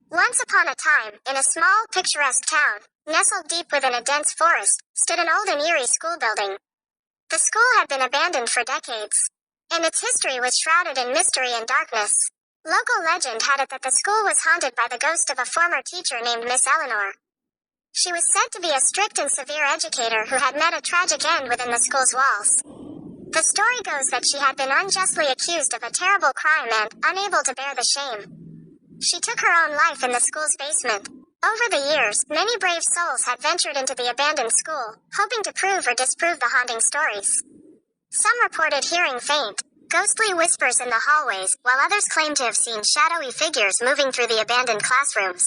Once upon a time, in a small, picturesque town, nestled deep within a dense forest, stood an old and eerie school building. The school had been abandoned for decades, and its history was shrouded in mystery and darkness. Local legend had it that the school was haunted by the ghost of a former teacher named Miss Eleanor. She was said to be a strict and severe educator who had met a tragic end within the school's walls. The story goes that she had been unjustly accused of a terrible crime and, unable to bear the shame, she took her own life in the school's basement. Over the years, many brave souls had ventured into the abandoned school, hoping to prove or disprove the haunting stories. Some reported hearing faint, ghostly whispers in the hallways, while others claimed to have seen shadowy figures moving through the abandoned classrooms.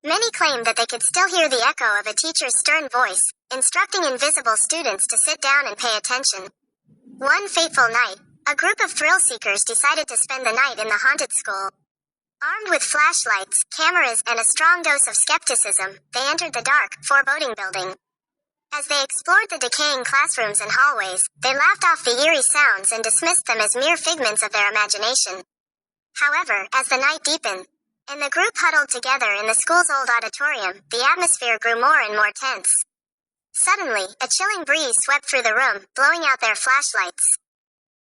Many claimed that they could still hear the echo of a teacher's stern voice, instructing invisible students to sit down and pay attention. One fateful night, a group of thrill-seekers decided to spend the night in the haunted school. Armed with flashlights, cameras, and a strong dose of skepticism, they entered the dark, foreboding building. As they explored the decaying classrooms and hallways, they laughed off the eerie sounds and dismissed them as mere figments of their imagination. However, as the night deepened, and the group huddled together in the school's old auditorium, the atmosphere grew more and more tense. Suddenly, a chilling breeze swept through the room, blowing out their flashlights.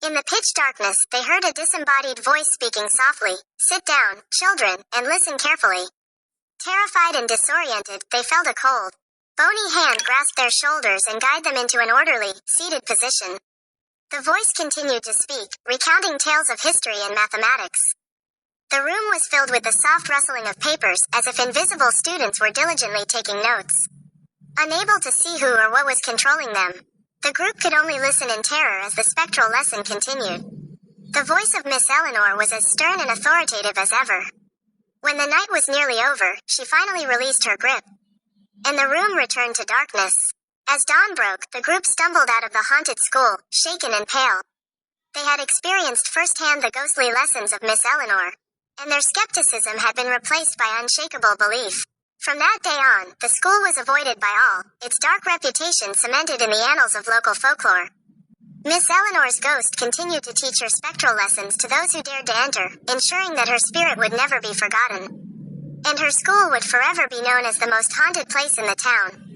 In the pitch darkness, they heard a disembodied voice speaking softly, "Sit down, children, and listen carefully." Terrified and disoriented, they felt a cold, bony hand grasp their shoulders and guide them into an orderly, seated position. The voice continued to speak, recounting tales of history and mathematics. The room was filled with the soft rustling of papers, as if invisible students were diligently taking notes. Unable to see who or what was controlling them, the group could only listen in terror as the spectral lesson continued. The voice of Miss Eleanor was as stern and authoritative as ever. When the night was nearly over, she finally released her grip, and the room returned to darkness. As dawn broke, the group stumbled out of the haunted school, shaken and pale. They had experienced firsthand the ghostly lessons of Miss Eleanor, and their skepticism had been replaced by unshakable belief. From that day on, the school was avoided by all, its dark reputation cemented in the annals of local folklore. Miss Eleanor's ghost continued to teach her spectral lessons to those who dared to enter, ensuring that her spirit would never be forgotten. And her school would forever be known as the most haunted place in the town.